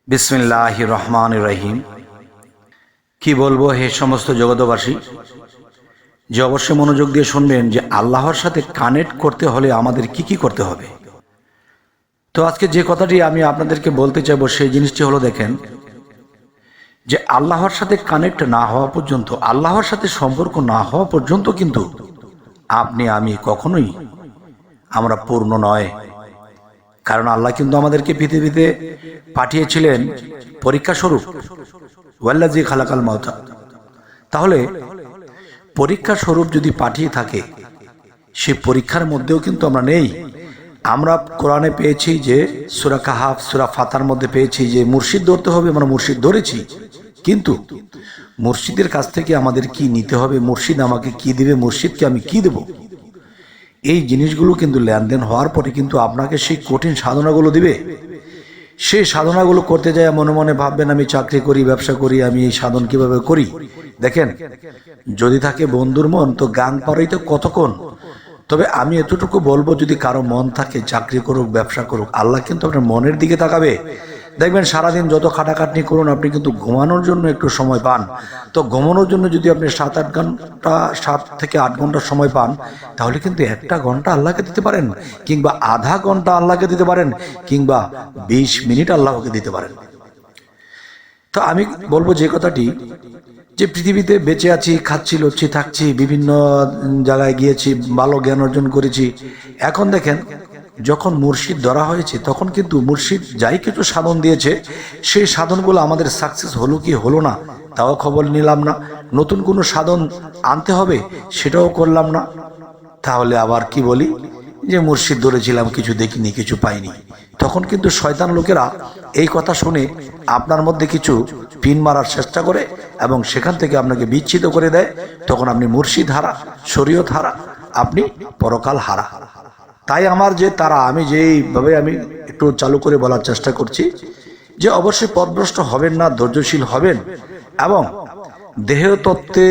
বিসমিল্লাহির রহমানির রহিম। কি বলবো হে সমস্ত জগতবাসী, যে অবশ্যই মনোযোগ দিয়ে শুনবেন যে আল্লাহর সাথে কানেক্ট করতে হলে আমাদের কি কি করতে হবে। তো আজকে যে কথাটি আমি আপনাদেরকে বলতে চাইবো সেই জিনিসটি হলো, দেখেন যে আল্লাহর সাথে কানেক্ট না হওয়া পর্যন্ত, আল্লাহর সাথে সম্পর্ক না হওয়া পর্যন্ত কিন্তু আপনি আমি কখনোই আমরা পূর্ণ নয়। কারণ আল্লাহ কিন্তু আমাদেরকে পৃথিবীতে পাঠিয়েছিলেন পরীক্ষা স্বরূপ, ওয়াল্লাযী খালাকাল মাউতা। তাহলে পরীক্ষা স্বরূপ যদি পাঠিয়ে থাকে, সেই পরীক্ষার মধ্যেও কিন্তু আমরা নেই। আমরা কোরআনে পেয়েছি যে সূরা কাহাফ, সূরা ফাতার মধ্যে পেয়েছি যে মুর্শিদ ধরতে হবে, আমরা মুর্শিদ ধরেছি, কিন্তু মুর্শিদের কাছ থেকে আমাদের কি নিতে হবে, মুর্শিদ আমাকে কি দিবে, মুর্শিদকে আমি কি দেব, এই জিনিসগুলো কিন্তু লেনদেন হওয়ার পরে কিন্তু আপনাকে সেই কঠিন সাধনাগুলো দিবে। সেই সাধনাগুলো করতে যায় মনে মনে ভাববেন আমি চাকরি করি, ব্যবসা করি, আমি এই সাধন কিভাবে করি। দেখেন, যদি থাকে বন্ধুর মন তো গাং পাড়াই তো কতক্ষণ। তবে আমি এতটুকু বলবো, যদি কারো মন থাকে চাকরি করুক, ব্যবসা করুক, আল্লাহ কিন্তু আপনার মনের দিকে তাকাবে। দেখবেন সারাদিন যত খাটাখাটনি করুন, আপনি কিন্তু ঘুমানোর জন্য একটু সময় পান। তো ঘুমানোর জন্য যদি আপনি 7 থেকে 8 ঘন্টা সময় পান, তাহলে কিন্তু 1 ঘন্টা আল্লাহকে দিতে পারেন, কিংবা আধা ঘন্টা আল্লাহকে দিতে পারেন, কিংবা 20 মিনিট আল্লাহকে দিতে পারেন। তো আমি বলবো যে কথাটি, যে পৃথিবীতে বেঁচে আছি, খাচ্ছি, লচ্ছি, থাকছি, বিভিন্ন জায়গায় গিয়েছি, ভালো জ্ঞান অর্জন করেছি। এখন দেখেন, যখন মুর্শিদ ধরা হয়েছে তখন কিন্তু মুর্শিদ যাই কিছু সাধন দিয়েছে, সেই সাধনগুলো আমাদের সাকসেস হলো কি হলো না তাও খবর নিলাম না। নতুন কোনো সাধন আনতে হবে সেটাও করলাম না। তাহলে আবার কি বলি যে মুর্শিদ ধরেছিলাম, কিছু দেখিনি, কিছু পাইনি। তখন কিন্তু শয়তান লোকেরা এই কথা শুনে আপনার মধ্যে কিছু পিন মারার চেষ্টা করে এবং সেখান থেকে আপনাকে বিচ্ছিত করে দেয়। তখন আপনি মুর্শিদ হারা, শরীয়ত হারা, আপনি পরকাল হারা। তাই আমার যে তারা, আমি যেইভাবে আমি একটু চালু করে বলার চেষ্টা করছি, যে অবশ্যই পথভ্রষ্ট হবেন না, ধৈর্যশীল হবেন, এবং দেহ তত্ত্বে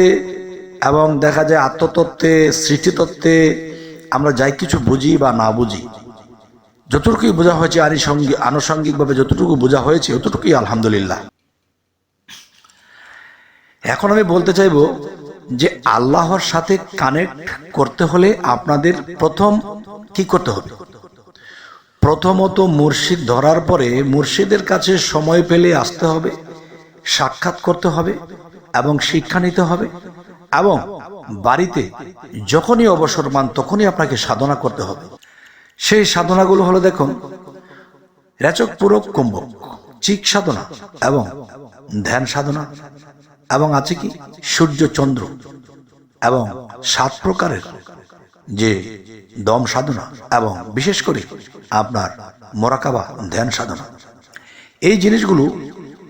এবং দেখা যায় আত্মতত্ত্বে, স্মৃতিতত্ত্বে আমরা যাই কিছু বুঝি বা না বুঝি, যতটুকুই বোঝা হয়েছে আনুষঙ্গিকভাবে যতটুকু বোঝা হয়েছে ততটুকুই আলহামদুলিল্লাহ। এখন আমি বলতে চাইব যে আল্লাহর সাথে কানেক্ট করতে হলে আপনাদের প্রথম কি করতে হবে। প্রথমত মুর্শিদ ধরার পরে মুর্শিদের কাছে সময় পেলে আসতে হবে, সাক্ষাৎ করতে হবে এবং শিক্ষা নিতে হবে, এবং বাড়িতে যখনই অবসর পান তখনই আপনাকে সাধনা করতে হবে। সেই সাধনাগুলো হলো, দেখুন, রেচক, পূরক, কুম্ভক, চিক সাধনা এবং ধ্যান সাধনা, এবং আছে কি সূর্য চন্দ্র, এবং 7 প্রকারের যে দম সাধনা, এবং বিশেষ করে আপনার মোরাকাবা ধ্যান সাধনা। এই জিনিসগুলো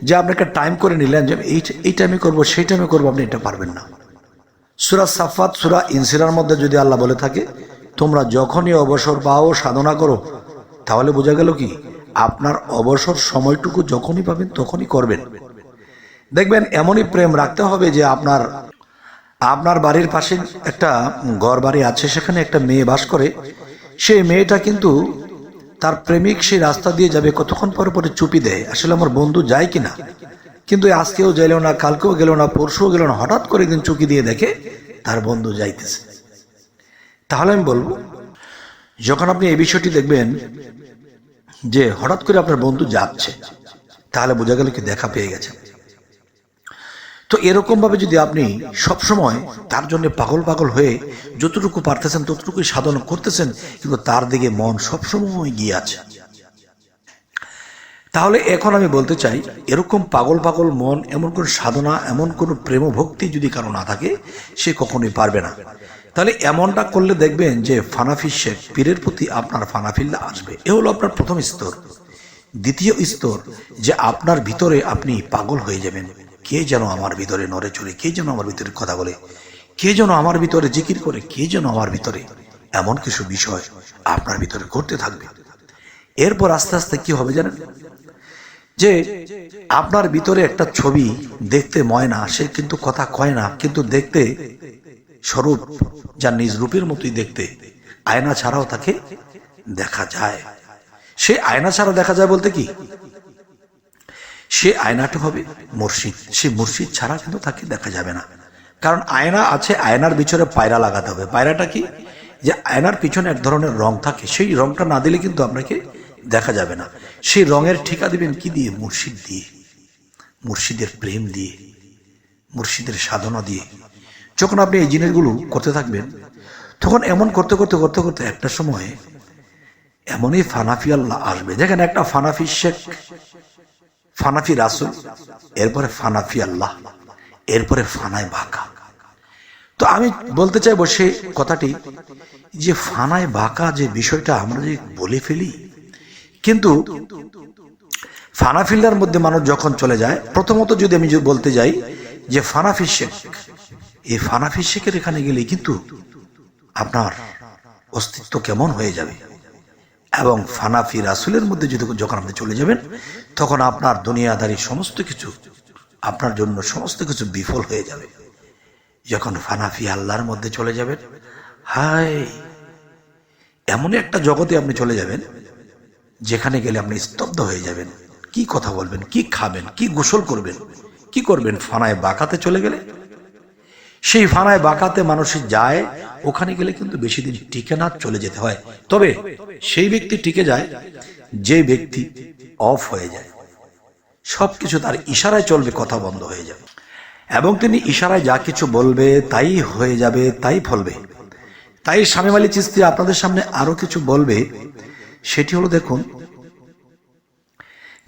যে আপনাকে টাইম করে নিলেন যে এই টাইমে করবো, সেই টাইমে করবো, আপনি এটা পারবেন না। সূরা সাফাত, সূরা ইনসিরার মধ্যে যদি আল্লাহ বলে থাকে তোমরা যখনই অবসর পাও সাধনা করো, তাহলে বোঝা গেল কি আপনার অবসর সময়টুকু যখনই পাবেন তখনই করবেন। দেখবেন এমনই প্রেম রাখতে হবে যে আপনার বাড়ির পাশে একটা ঘর বাড়ি আছে, সেখানে একটা মেয়ে বাস করে। সেই মেয়েটা কিন্তু তার প্রেমিক সেই রাস্তা দিয়ে যাবে, কতক্ষণ পরে পরে চুপি দেয়, আসলে আমার বন্ধু যায় কিনা, কিন্তু আজকেও গেল না, কালকেও গেল না, পরশুও গেল না, হঠাৎ করে একদিন চুকি দিয়ে দেখে তার বন্ধু যাইতেছে। তাহলে আমি বলবো, যখন আপনি এই বিষয়টি দেখবেন যে হঠাৎ করে আপনার বন্ধু যাচ্ছে, তাহলে বোঝা গেল কি দেখা পেয়ে গেছে। তো এরকম ভাবে যদি আপনি সবসময় তার জন্য পাগল পাগল হয়ে যতটুকু পারতেছেন ততটুকুই সাধনা করতেছেন, কিন্তু তার দিকে মন সবসময় গিয়ে আছে, তাহলে এখন আমি বলতে চাই, এরকম পাগল পাগল মন, এমন কোন সাধনা, এমন কোন প্রেম ভক্তি যদি কারো না থাকে, সে কখনোই পারবে না। তাহলে এমনটা করলে দেখবেন যে ফানাফি শেখ পীরের প্রতি আপনার ফানাফিল্লা আসবে। এ হলো আপনার প্রথম স্তর। দ্বিতীয় স্তর, যে আপনার ভিতরে আপনি পাগল হয়ে যাবেন, কে যেন আমার ভিতরে নড়ে চড়ে, কে যেন আমার ভিতরে কথা বলে, কে যেন আমার ভিতরে জিকির করে, কে যেন আমার ভিতরে, এমন কিছু বিষয় আপনার ভিতরে ঘটতে থাকবে। এরপর আস্তে আস্তে কি হবে জানেন, যে আপনার ভিতরে একটা ছবি দেখতে ময়না, সে কিন্তু কথা কয় না, কিন্তু দেখতে স্বরূপ যা নিজ রূপের মতোই দেখতে, আয়না ছাড়াও তাকে দেখা যায়। সে আয়না ছাড়া দেখা যায় বলতে কি, সে আয়নাটা হবে মুর্শিদ। সে মুর্শিদ ছাড়া কিন্তু তাকে দেখা যাবে না। কারণ আয়না আছে, আয়নার পিছনে পায়রা লাগাতে হবে। পায়রাটা কি? যে আয়নার পিছনে এক ধরনের রং থাকে, সেই রংটা না দিলে কিন্তু আপনাকে দেখা যাবে না। সেই রঙের ঠিকা দিবেন কি দিয়ে? মুর্শিদ দিয়ে, মুর্শিদের প্রেম দিয়ে, মুর্শিদের সাধনা দিয়ে। যখন আপনি এই জিনিসগুলো করতে থাকবেন, তখন এমন করতে করতে করতে করতে একটা সময় এমনই ফানাফি আল্লাহ আসবে। দেখেন, একটা ফানাফি শেখ, ফানাফি রাসুল, এরপরে ফানাফি আল্লাহ, এরপরে ফানায় বাঁকা। তো আমি বলতে চাইবো সে কথাটি, যে ফানায় বাঁকা যে বিষয়টা আমরা যে বলে ফেলি, কিন্তু ফানাফিল্লার মধ্যে মানুষ যখন চলে যায়, প্রথমত যদি আমি বলতে যাই যে ফানাফি শেখ, এই ফানাফি শেখের এখানে গেলে কিন্তু আপনার অস্তিত্ব কেমন হয়ে যাবে। এবং ফানাফি রাসুলের মধ্যে যদি যখন আপনি চলে যাবেন, তখন আপনার দুনিয়াদারি সমস্ত কিছু, আপনার জন্য সমস্ত কিছু বিফল হয়ে যাবে। যখন ফানাফি আল্লাহর মধ্যে চলে যাবেন, হায়, এমন একটা জগতে আপনি চলে যাবেন যেখানে গেলে আপনি স্তব্ধ হয়ে যাবেন। কি কথা বলবেন, কি খাবেন, কি গোসল করবেন, কি করবেন? ফানায় বাঁকাতে চলে গেলে, সেই ফানায় বাঁকাতে মানুষ যায়, ওখানে গেলে কিন্তু বেশি দিন টিকে না, চলে যেতে হয়। তবে সেই ব্যক্তি টিকে যায় যে ব্যক্তি অফ হয়ে যায়, সবকিছু তার ইশারায় চলবে, কথা বন্ধ হয়ে যাবে, এবং তিনি ইশারায় যা কিছু বলবে তাই হয়ে যাবে, তাই ফলবে। তাই শামীম আলী চিশতি আপনাদের সামনে আরো কিছু বলবে। সেটি হলো, দেখুন,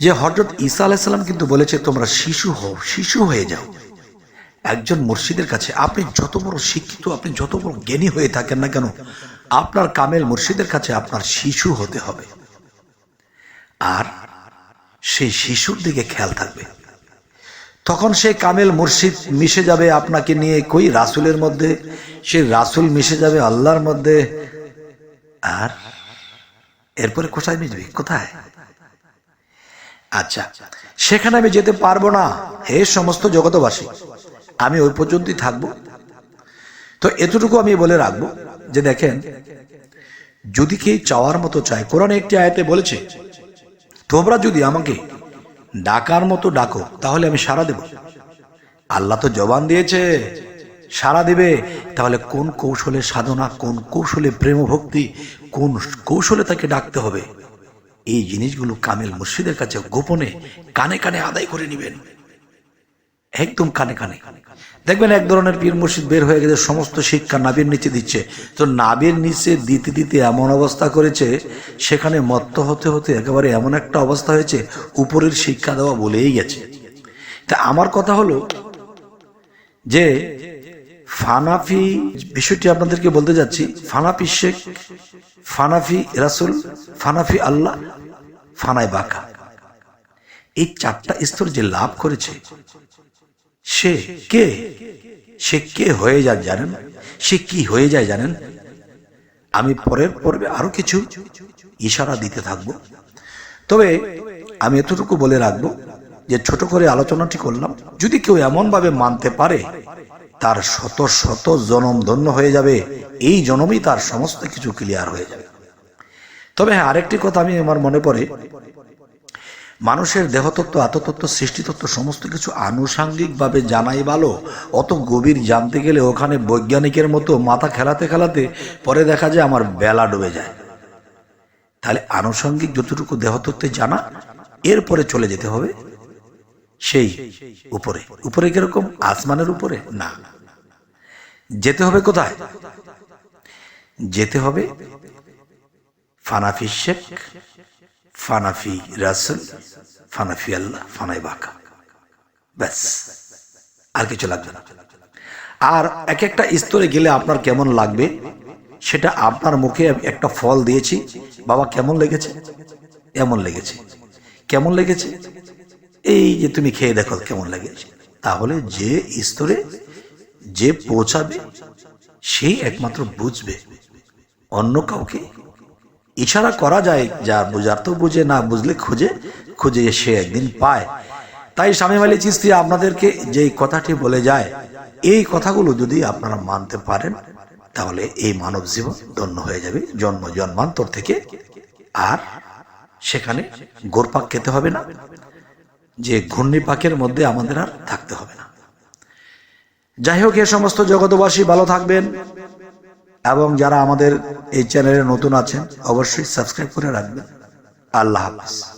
যে হযরত ঈসা আলাইহিস সালাম কিন্তু বলেছে তোমরা শিশু হও, শিশু হয়ে যাও। একজন মুর্শিদের কাছে আপনি যত বড় শিক্ষিত, আপনি যত বড় জ্ঞানী হয়ে থাকেন না কেন, আপনার কামেল মুর্শিদের কাছে আপনার শিশু হতে হবে। আর সেই শিশুর দিকে খেয়াল থাকবে। তখন সেই কামেল মুর্শিদ মিশে যাবে আপনাকে নিয়ে কই রাসুলের মধ্যে, সেই রাসুল মিশে যাবে আল্লাহর মধ্যে। আর এরপরে কোথায় মিশবে? কোথায়? আচ্ছা, সেখানে আমি যেতে পারবো না। হে সমস্ত জগতবাসী, আমি ওই পর্যন্তই থাকবো। তো এতটুকু আমি বলে রাখবো যে দেখেন, যদি কেউ চাওয়ার মতো চায়, কোরআনে একটি আয়াতে বলেছে, তোমরা যদি আমাকে ডাকার মতো ডাকো তাহলে আমি সাড়া দেব। আল্লাহ তো জবান দিয়েছে সাড়া দিবে। তাহলে কোন কৌশলে সাধনা, কোন কৌশলে প্রেম ভক্তি, কোন কৌশলে তাকে ডাকতে হবে, এই জিনিসগুলো কামেল মুর্শিদের কাছে গোপনে কানে কানে আদায় করে নেবেন, একদম কানে কানে। দেখবেন এক ধরনের পীর মুর্শিদ বের হয়ে গেছে, সমস্ত শিক্ষা নাভির নিচে দিচ্ছে। তো নাভির নিচে দিতে দিতে এমন অবস্থা করেছে, সেখানে মত্ত হতে হতে একেবারে এমন একটা অবস্থা হয়েছে, উপরের শিক্ষা দেওয়া বলেই গেছে। তা আমার কথা হলো যে ফানাফি বিষয়টি আপনাদেরকে বলতে যাচ্ছি। ফানাফি শেখ, ফানাফি রাসুল, ফানাফি আল্লাহ, ফানায় বাঁকা, এই চারটা স্তর যে লাভ করেছে, সে কে? সে কে হয়ে যায় জানেন? সে কি হয়ে যায় জানেন? আমি পরের পর্বে আরো কিছু ইশারা দিতে থাকবো। তবে আমি এতটুকু বলে রাখবো যে ছোট করে আলোচনাটি করলাম, যদি কেউ এমন ভাবে মানতে পারে, তার শত শত জনম ধন্য হয়ে যাবে। এই জনমই তার সমস্ত কিছু ক্লিয়ার হয়ে যাবে। তবে হ্যাঁ, আরেকটি কথা আমি আমার মনে পড়ে, মানুষের দেহতত্ত্ব, আত্মতত্ত্ব, সৃষ্টিতত্ত্ব সমস্ত কিছু আনুষাঙ্গিকভাবে জানাই ভালো। অত গভীর জানতে গেলে ওখানে বৈজ্ঞানিকের মতো মাথা খেলাতে খেলাতে পরে দেখা যায় আমার বেলা ডুবে যায়। তাহলে আনুষাঙ্গিক যতটুকু দেহতত্ত্বে জানা, এরপরে চলে যেতে হবে সেই উপরে। উপরে কিরকম? আসমানের উপরে না, যেতে হবে কোথায়? যেতে হবে ফানাফি শেখ, ফানাফি রাসুল, ফানাফি আল্লাহ, ফানায় বাঁকা, ব্যাস, আর কিছু লাগবে না। আর এক একটা স্তরে গেলে আপনার কেমন লাগবে সেটা আপনার মুখে একটা ফল দিয়েছি, বাবা কেমন লেগেছে? এমন লেগেছে। কেমন লেগেছে? এই যে তুমি খেয়ে দেখো কেমন লেগেছে। তাহলে যে স্তরে যে পৌঁছাবে সেই একমাত্র বুঝবে। অন্য কাউকে ইশারা করা যায়, যা বুঝার তো বুঝে, না বুঝলে খুঁজে খুঁজে সে একদিন পায়। তাই শামীম আলী চিশতি আপনাদেরকে যেই কথাটি বলে যায়, এই কথাগুলো যদি আপনারা মানতে পারেন, তাহলে এই মানব জীবন ধন্য হয়ে যাবে জন্ম জন্মান্তর থেকে। আর সেখানে গোরপাক খেতে হবে না, যে ঘূর্ণিপাকের মধ্যে আমাদের আর থাকতে হবে না। যাই হোক, এ সমস্ত জগতবাসী ভালো থাকবেন, এবং যারা আমাদের এই চ্যানেলে নতুন আছেন অবশ্যই সাবস্ক্রাইব করে রাখবেন। আল্লাহ হাফেজ।